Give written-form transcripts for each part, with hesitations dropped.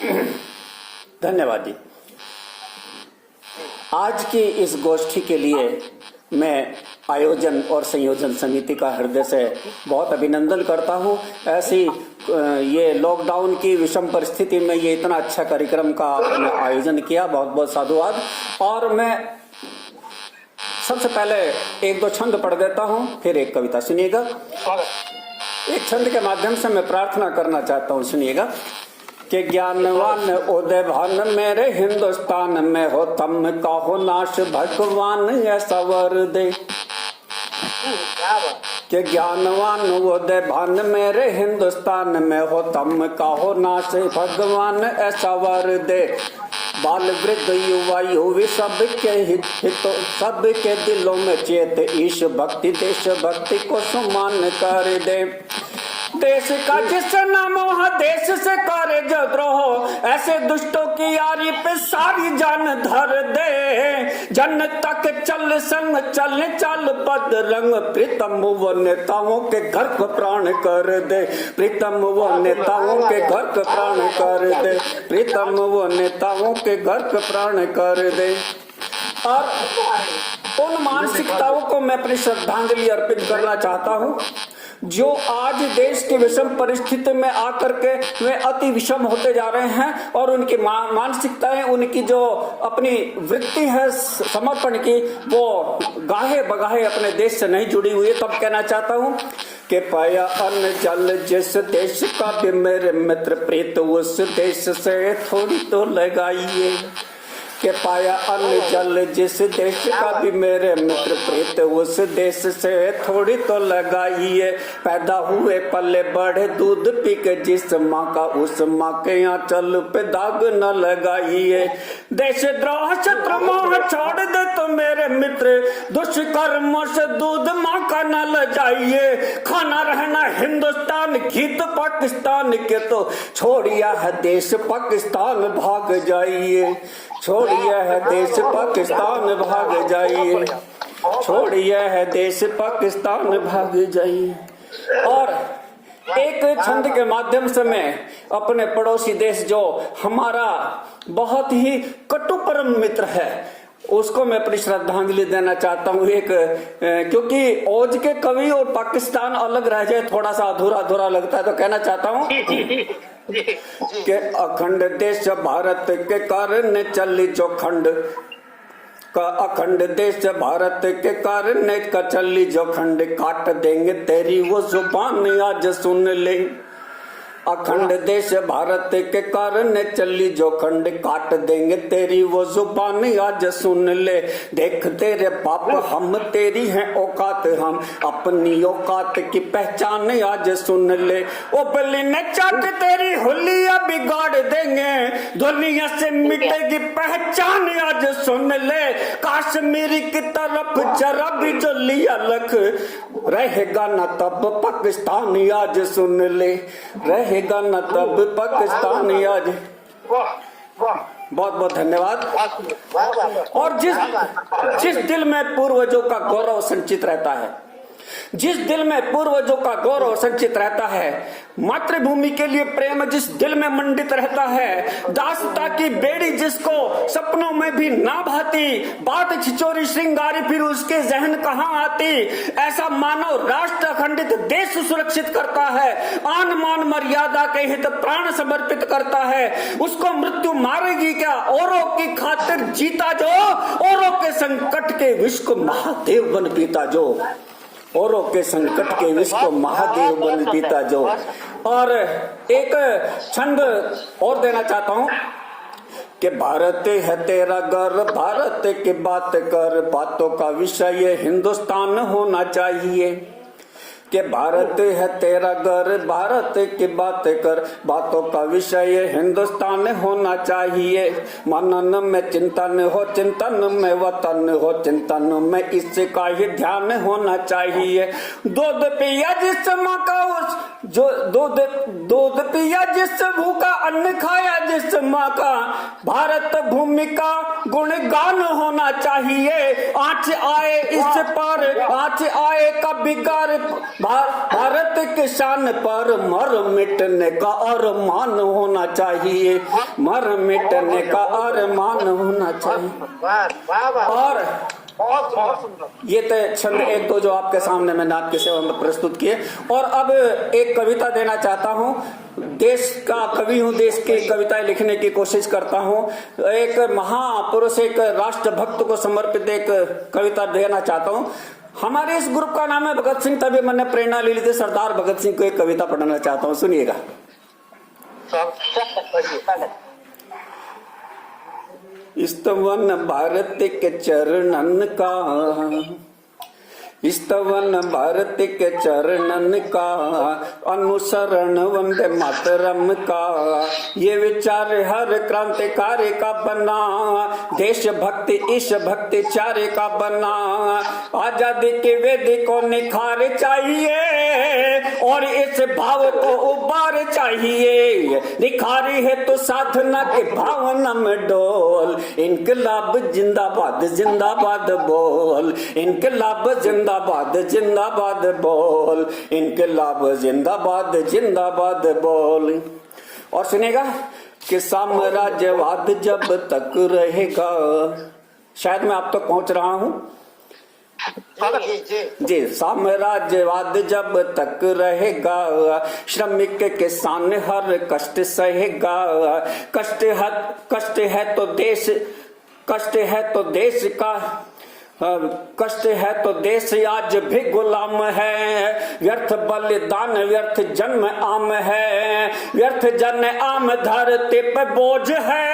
धन्यवाद जी। आज की इस गोष्ठी के लिए मैं आयोजन और संयोजन समिति का हृदय से बहुत अभिनंदन करता हूं। ऐसी ये लॉकडाउन की विषम परिस्थिति में ये इतना अच्छा कार्यक्रम का आयोजन किया, बहुत बहुत साधुवाद। और मैं सबसे पहले एक दो छंद पढ़ देता हूं, फिर एक कविता सुनिएगा। एक छंद के माध्यम से मैं प्रार्थना करना चाहता हूं, सुनिएगा कि ज्ञानवान उदय भान मेरे हिंदुस्तान में हो, तम का हो नाश भगवान ऐसा वर दे। कि ज्ञानवान उदय भान मेरे हिंदुस्तान में हो, तम का हो नाश भगवान ऐसा वर दे। बाल वृद्ध युवा युवी सबके हितों, सबके दिलों में चेत ईश भक्ति, देश भक्ति को सम्मान कर दे। देश का जिस नाम हो देश से करे जो द्रोह, ऐसे दुष्टों की यारी पे सारी जान धर दे। जन तक चल संग चल चल पद रंग, प्रीतम वो नेताओं के घर को प्राण कर दे। प्रीतम वो नेताओं के घर को प्राण कर दे। प्रीतम वो नेताओं के घर को प्राण कर दे। और उन मानसिकताओं को मैं अपनी श्रद्धांजलि अर्पित करना चाहता हूँ जो आज देश की विषम परिस्थिति में आकर के वे अति विषम होते जा रहे हैं, और उनकी मानसिकताएं, उनकी जो अपनी वृत्ति है समर्पण की, वो गाहे बगाहे अपने देश से नहीं जुड़ी हुई है। तब कहना चाहता हूं कि पाया अन्न जल जिस देश का भी मेरे मित्र प्रीत, उस देश से थोड़ी तो लगाइए। के पाया अन्न जल जिस देश का भी मेरे मित्र प्रीत, उस देश से थोड़ी तो लगाइए। पैदा हुए पले बढ़े दूध पी के जिस माँ का, उस माँ के आंचल पे दाग न लगाइए। देश द्रोह शत्रु मोह छोड़ दे तो मेरे मित्र, दुष्कर्मों से दूध माँ का न ल जाइए। खाना रहना हिंदुस्तान गीत पाकिस्तान के, तो छोड़िया है देश पाकिस्तान भाग जाइए। छोड़िए है देश पाकिस्तान भाग जाइए। छोड़िए है देश पाकिस्तान भाग जाइए। और एक छंद के माध्यम से मैं अपने पड़ोसी देश जो हमारा बहुत ही कटु परम मित्र है, उसको मैं अपनी श्रद्धांजलि देना चाहता हूँ। एक क्योंकि ओज के कवि और पाकिस्तान अलग रह जाए थोड़ा सा अधूरा अधूरा लगता है, तो कहना चाहता हूँ कि अखंड देश भारत के कारण चली जो खंड का, अखंड देश भारत के कारण का चली जो खंड, काट देंगे तेरी वो जुबान आज सुन ले। अखंड देश भारत के कारण चली जो खंड, काट देंगे तेरी वो जुबान आज सुन ले। देख तेरे बाप हम तेरी हैं औकात, हम अपनी औकात की पहचान आज सुन ले। ओ बली ने चाट तेरी हुलिया बिगाड़ देंगे, दुनिया से मिटेगी पहचान आज सुन ले। कश्मीरी की तरफ जरा भी जो लिया लख, रहेगा न तब पाकिस्तान आज सुन ले। रहेगा न तब पाकिस्तान आज। बहुत बहुत धन्यवाद। और जिस दिल में पूर्वजों का गौरव संचित रहता है, जिस दिल में पूर्वजों का गौरव संचित रहता है, मातृभूमि के लिए प्रेम जिस दिल में मंडित रहता है, दासता की बेड़ी जिसको सपनों में भी ना भाती, बात छिचोरी श्रृंगारी फिर उसके जहन कहाँ आती। ऐसा मानव राष्ट्र अखंडित देश सुरक्षित करता है, आन मान मर्यादा के हित प्राण समर्पित करता है। उसको मृत्यु मारेगी क्या, औरों की खातिर जीता जो, औरों के संकट के विष को महादेव बन पीता जो, औरों के संकट के विष को महादेव बन पीता जो। और एक छंद और देना चाहता हूं कि भारत है तेरा घर, भारत की बात कर, बातों का विषय हिंदुस्तान होना चाहिए। कि भारत है तेरा घर, भारत की बात कर, बातों का विषय हिंदुस्तान होना चाहिए। मनन में चिंतन हो, चिंतन में वतन हो, चिंतन में इसका ही ध्यान होना चाहिए। दूध पिया जिस माँ का उस जो दूध पिया जिस भूखा अन्न खाया जिस माँ का भारत भूमि का गुणगान होना चाहिए। आँच आए इस पर आँच आए का बिगाड़ भारत के शान पर मर मिटने का अरमान होना चाहिए, मर मिटने का अरमान होना चाहिए। और ये तो छंद एक दो जो आपके सामने मैं नाथ की सेवा में प्रस्तुत किए। और अब एक कविता देना चाहता हूँ। देश का कवि हूँ, देश की कविताएं लिखने की कोशिश करता हूँ। एक महापुरुष, एक राष्ट्रभक्त को समर्पित एक कविता देना चाहता हूँ। हमारे इस ग्रुप का नाम है भगत सिंह, तभी मैंने प्रेरणा ले ली थी। सरदार भगत सिंह को एक कविता पढ़ना चाहता हूँ, सुनिएगा। स्तवन भारत के चरणन का, स्तवन भारत के चरणन का, अनुसरण वंदे मातरम का, ये विचार हर क्रांतिकारी का बना, देश भक्ति ईश भक्ति चारे का बना। आजादी के वेद को निखार चाहिए और इस भाव को उबार चाहिए। निखारी है तो साधना के भावना में डोल, इनकलाब जिंदाबाद जिंदाबाद बोल, इनकलाब जिंदाबाद जिंदाबाद बोल, इनकलाब जिंदाबाद जिंदाबाद बोल। और सुनेगा कि साम्राज्यवाद जब तक रहेगा, शायद मैं आप तक पहुंच रहा हूं जी। साम्राज्यवाद जब तक रहेगा, श्रमिक किसान हर कष्ट सहेगा। कष्ट है तो देश, कष्ट है तो देश का, कष्ट है तो देश आज भी गुलाम है। व्यर्थ बलिदान व्यर्थ जन्म आम है, व्यर्थ जन्म आम धरती पे बोझ है।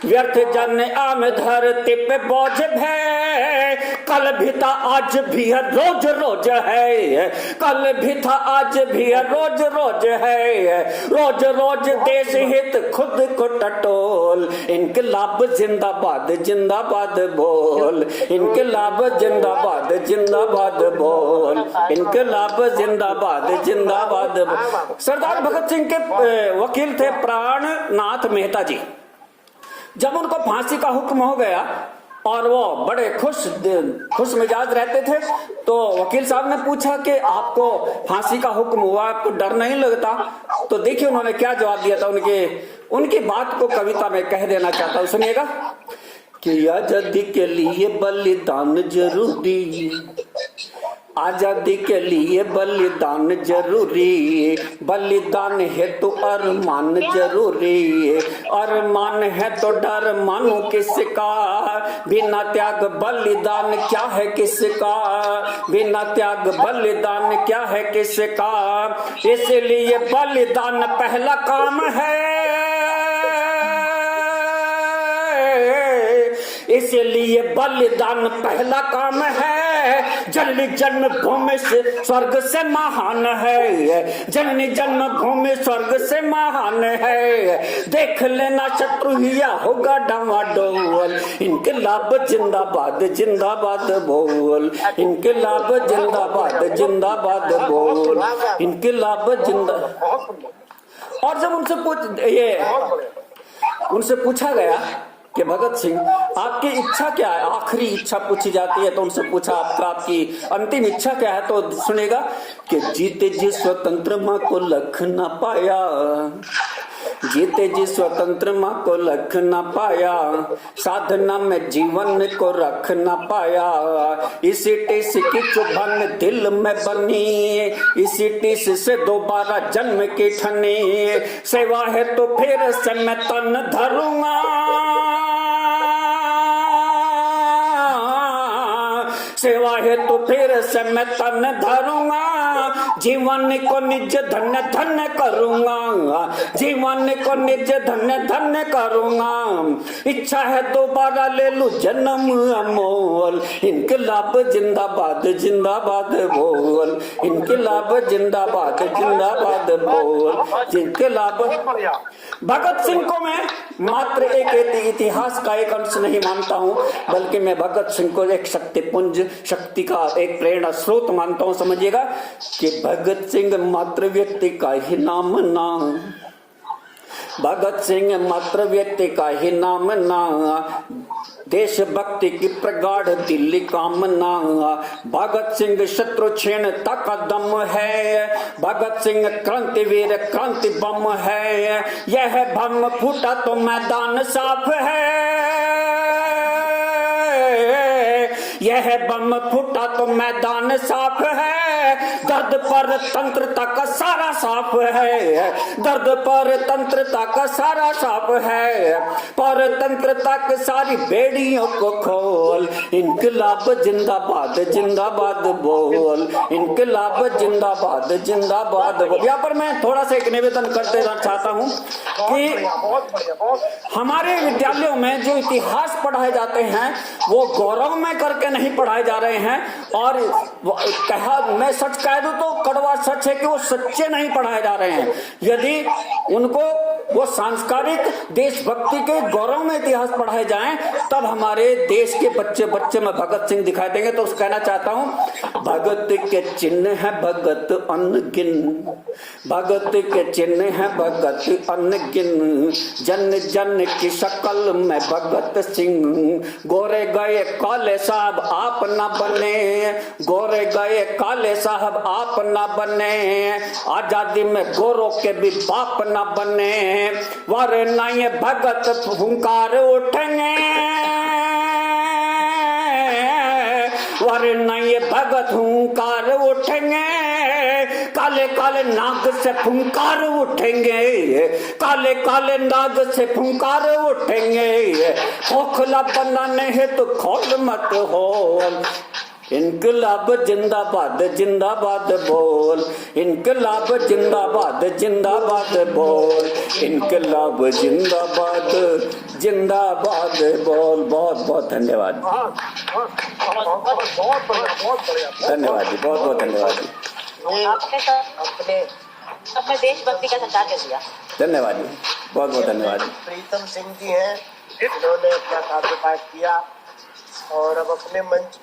व्यर्थ जन आम धरती पे बोझ है, कल भी था आज भी है रोज रोज है, कल भी था आज भी है रोज रोज है। रोज रोज देश हित खुद को टटोल, इनकलाब जिंदाबाद जिंदाबाद बोल, इनकलाब जिंदाबाद जिंदाबाद बोल, इनकलाब जिंदाबाद जिंदाबाद। सरदार भगत सिंह के वकील थे प्राणनाथ मेहता जी। जब उनको फांसी का हुक्म हो गया और वो बड़े खुश मिजाज रहते थे, तो वकील साहब ने पूछा कि आपको फांसी का हुक्म हुआ, आपको डर नहीं लगता? तो देखिए उन्होंने क्या जवाब दिया था। उनकी बात को कविता में कह देना चाहता हूं, सुनिएगा कि आजादी के लिए बलिदान जरूरी, आजादी के लिए बलिदान जरूरी, बलिदान है तो अरमान जरूरी, अरमान है तो डर मानो किसका, बिना त्याग बलिदान क्या है किसका, बिना त्याग बलिदान क्या है किसका। इसलिए बलिदान पहला काम है, इसलिए बलिदान पहला काम है। जननी जन्मभूमि से स्वर्ग से महान है, जननी जन्मभूमि स्वर्ग से महान है। देख लेना शत्रु हिया होगा डावाडोल, इनकलाब जिंदाबाद जिंदाबाद बोल, इनकलाब जिंदाबाद जिंदाबाद बोल, इनकलाब जिंदाबाद। और जब उनसे पूछा गया कि भगत सिंह आपकी इच्छा क्या है, आखिरी इच्छा पूछी जाती है, तो उनसे पूछा आपकी अंतिम इच्छा क्या है, तो सुनेगा कि जीते जी स्वतंत्र माँ को लख न पाया, जीते जी स्वतंत्र माँ को लख न पाया, साधना में जीवन को रख न पाया। इसी टिस की चुभन दिल में बनी, इसी टिस से दोबारा जन्म की ठनी, सेवा है तो फिर से मैं तन धरूंगा, सेवा है तो फिर से मैं तन धरूंगा, जीवन को निज धन्य धन्य करूंगा, जीवन को निज धन्य धन्य करूंगा। इच्छा है दोबारा ले लूं जन्म अमोल, इनकलाब जिंदाबाद जिंदाबाद बोल, इनकलाब जिंदाबाद जिंदाबाद बोल, इनकलाब। भगत सिंह को मैं मात्र एक इतिहास का एक अंश नहीं मानता हूं, बल्कि मैं भगत सिंह को एक शक्तिपुंज, शक्ति का एक प्रेरणा स्रोत मानता हूं। समझिएगा कि भगत सिंह मात्र व्यक्ति का ही नाम ना, भगत सिंह मात्र व्यक्ति का ही नाम ना, देशभक्ति की प्रगाढ़ दिल्ली कामना। भगत सिंह शत्रुछेण का दम है, भगत सिंह क्रांतिवीर क्रांति बम है, यह बम फूटा तो मैदान साफ है, यह बम फूटा तो मैदान साफ है, दर्द पर तंत्रता का सारा साफ है, दर्द पर तंत्रता का सारा साफ है, पर तंत्रता के सारी बेड़ियों को खोल, इनकलाब जिंदाबाद जिंदाबाद बोल, इनकलाब जिंदाबाद जिंदाबाद बोल। यहाँ पर मैं थोड़ा सा एक निवेदन करते चाहता हूँ कि हमारे विद्यालयों में जो इतिहास पढ़ाए जाते हैं वो गौरव में करके नहीं पढ़ाए जा रहे हैं, और मैं सच कह दूं तो कड़वा सच है कि वो सच्चे नहीं पढ़ाए जा रहे हैं। यदि उनको वो सांस्कृतिक देशभक्ति के गौरव में इतिहास पढ़ाए जाएं तब हमारे देश के बच्चे बच्चे में भगत सिंह दिखाई देंगे। तो कहना चाहता हूं, भगत के चिन्ह है भगत अनगिन, भगत के चिन्ह है भगत अनगिन, जन जन की शक्ल में भगत सिंह, गोरे गए काले साहब आप न बने, गोरे गए काले साहब आप न बने, आजादी में गोरों के भी बाप न बने, वरना ये भगत हुंकार उठेंगे, वरना ये भगत हुंकार उठेंगे, काले काले नाग से फुंकार उठेंगे, काले काले नाग से फुंकार उठेंगे, खोखला बनाने है तो खोल मत हो, इनकलाब जिंदाबाद जिंदाबाद बोल, इनकलाब जिंदाबाद जिंदाबाद बोल, इनकलाब जिंदाबाद जिंदाबाद बोल। बहुत बहुत धन्यवाद, धन्यवाद जी, बहुत बहुत धन्यवाद जी। आपने अपने देशभक्ति का संचार कर दिया, धन्यवाद जी, बहुत बहुत धन्यवाद। प्रीतम सिंह जी हैं, इन्होंने अपना कार्य पाठ किया और अब अपने मंच